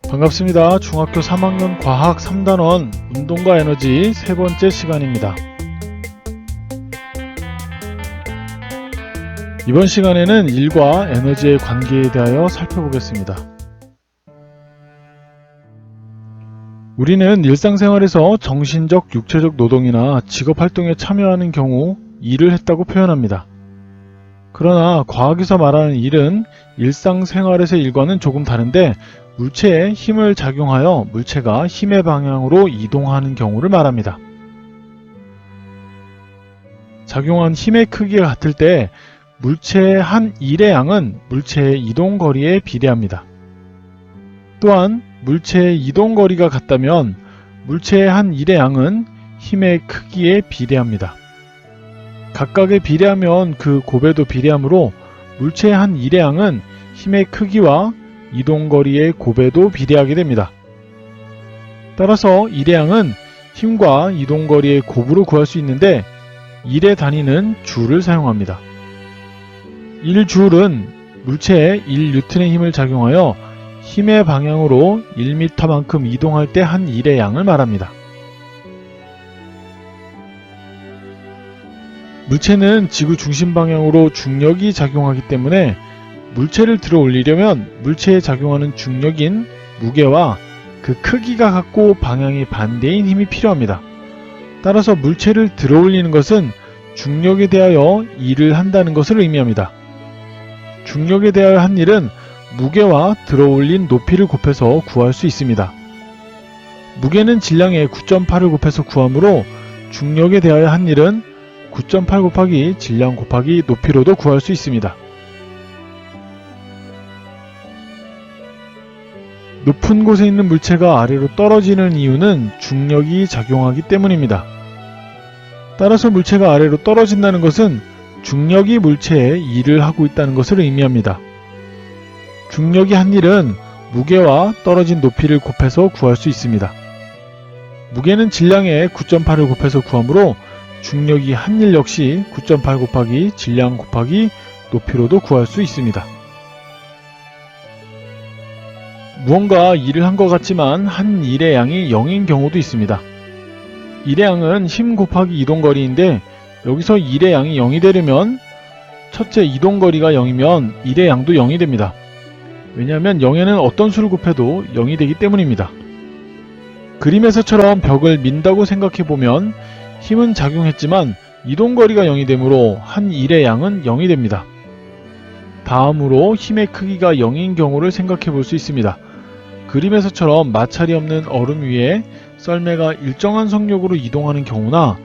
반갑습니다. 중학교 3학년 과학 3단원 운동과 에너지 세 번째 시간입니다. 이번 시간에는 일과 에너지의 관계에 대하여 살펴보겠습니다. 우리는 일상생활에서 정신적, 육체적 노동이나 직업활동에 참여하는 경우 일을 했다고 표현합니다. 그러나 과학에서 말하는 일은 일상생활에서의 일과는 조금 다른데 물체에 힘을 작용하여 물체가 힘의 방향으로 이동하는 경우를 말합니다. 작용한 힘의 크기가 같을 때 물체의 한 일의 양은 물체의 이동 거리에 비례합니다. 또한 물체의 이동 거리가 같다면 물체의 한 일의 양은 힘의 크기에 비례합니다. 각각에 비례하면 그 곱에도 비례하므로 물체의 한 일의 양은 힘의 크기와 이동거리의 곱에도 비례하게 됩니다. 따라서 일의 양은 힘과 이동거리의 곱으로 구할 수 있는데 일의 단위는 줄을 사용합니다. 1줄은 물체에 1N의 힘을 작용하여 힘의 방향으로 1m만큼 이동할 때 한 일의 양을 말합니다. 물체는 지구 중심 방향으로 중력이 작용하기 때문에 물체를 들어 올리려면 물체에 작용하는 중력인 무게와 그 크기가 같고 방향이 반대인 힘이 필요합니다. 따라서 물체를 들어 올리는 것은 중력에 대하여 일을 한다는 것을 의미합니다. 중력에 대하여 한 일은 무게와 들어 올린 높이를 곱해서 구할 수 있습니다. 무게는 질량의 9.8을 곱해서 구하므로 중력에 대하여 한 일은 9.8 곱하기 질량 곱하기 높이로도 구할 수 있습니다. 높은 곳에 있는 물체가 아래로 떨어지는 이유는 중력이 작용하기 때문입니다. 따라서 물체가 아래로 떨어진다는 것은 중력이 물체에 일을 하고 있다는 것을 의미합니다. 중력이 한 일은 무게와 떨어진 높이를 곱해서 구할 수 있습니다. 무게는 질량의 9.8을 곱해서 구하므로 중력이 한 일 역시 9.8 곱하기 질량 곱하기 높이로도 구할 수 있습니다. 무언가 일을 한 것 같지만 한 일의 양이 0인 경우도 있습니다. 일의 양은 힘 곱하기 이동거리인데 여기서 일의 양이 0이 되려면 첫째 이동거리가 0이면 일의 양도 0이 됩니다. 왜냐하면 0에는 어떤 수를 곱해도 0이 되기 때문입니다. 그림에서처럼 벽을 민다고 생각해보면 힘은 작용했지만 이동거리가 0이 되므로 한 일의 양은 0이 됩니다. 다음으로 힘의 크기가 0인 경우를 생각해 볼 수 있습니다. 그림에서처럼 마찰이 없는 얼음 위에 썰매가 일정한 속력으로 이동하는 경우나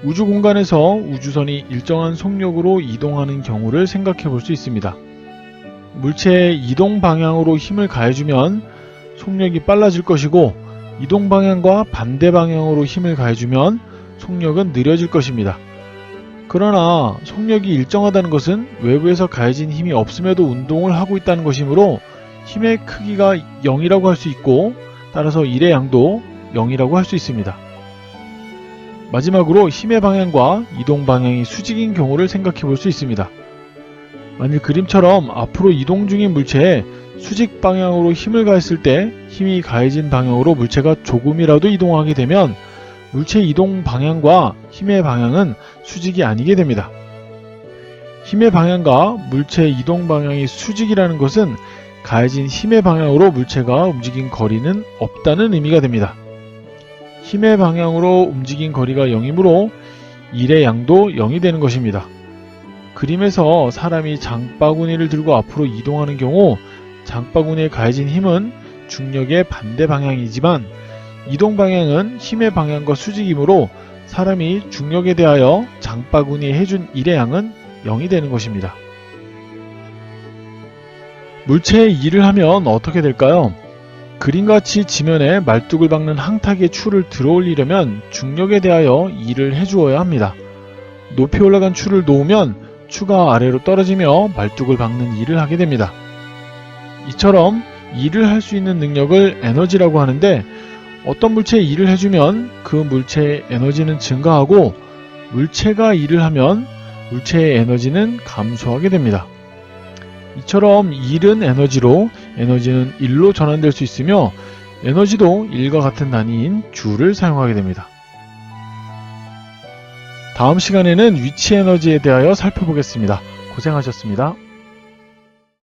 우주 공간에서 우주선이 일정한 속력으로 이동하는 경우를 생각해 볼 수 있습니다. 물체의 이동 방향으로 힘을 가해주면 속력이 빨라질 것이고 이동 방향과 반대 방향으로 힘을 가해주면 속력은 느려질 것입니다. 그러나 속력이 일정하다는 것은 외부에서 가해진 힘이 없음에도 운동을 하고 있다는 것이므로 힘의 크기가 0이라고 할 수 있고 따라서 일의 양도 0이라고 할 수 있습니다. 마지막으로 힘의 방향과 이동 방향이 수직인 경우를 생각해 볼 수 있습니다. 만일 그림처럼 앞으로 이동 중인 물체에 수직 방향으로 힘을 가했을 때 힘이 가해진 방향으로 물체가 조금이라도 이동하게 되면 물체의 이동 방향과 힘의 방향은 수직이 아니게 됩니다. 힘의 방향과 물체의 이동 방향이 수직이라는 것은 가해진 힘의 방향으로 물체가 움직인 거리는 없다는 의미가 됩니다. 힘의 방향으로 움직인 거리가 0이므로 일의 양도 0이 되는 것입니다. 그림에서 사람이 장바구니를 들고 앞으로 이동하는 경우 장바구니에 가해진 힘은 중력의 반대 방향이지만 이동 방향은 힘의 방향과 수직이므로 사람이 중력에 대하여 장바구니에 해준 일의 양은 0이 되는 것입니다. 물체의 일을 하면 어떻게 될까요? 그림같이 지면에 말뚝을 박는 항탁의 추를 들어 올리려면 중력에 대하여 일을 해주어야 합니다. 높이 올라간 추를 놓으면 추가 아래로 떨어지며 말뚝을 박는 일을 하게 됩니다. 이처럼 일을 할 수 있는 능력을 에너지라고 하는데 어떤 물체에 일을 해주면 그 물체의 에너지는 증가하고 물체가 일을 하면 물체의 에너지는 감소하게 됩니다. 이처럼 일은 에너지로 에너지는 일로 전환될 수 있으며 에너지도 1과 같은 단위인 주를 사용하게 됩니다. 다음 시간에는 위치 에너지에 대하여 살펴보겠습니다. 고생하셨습니다.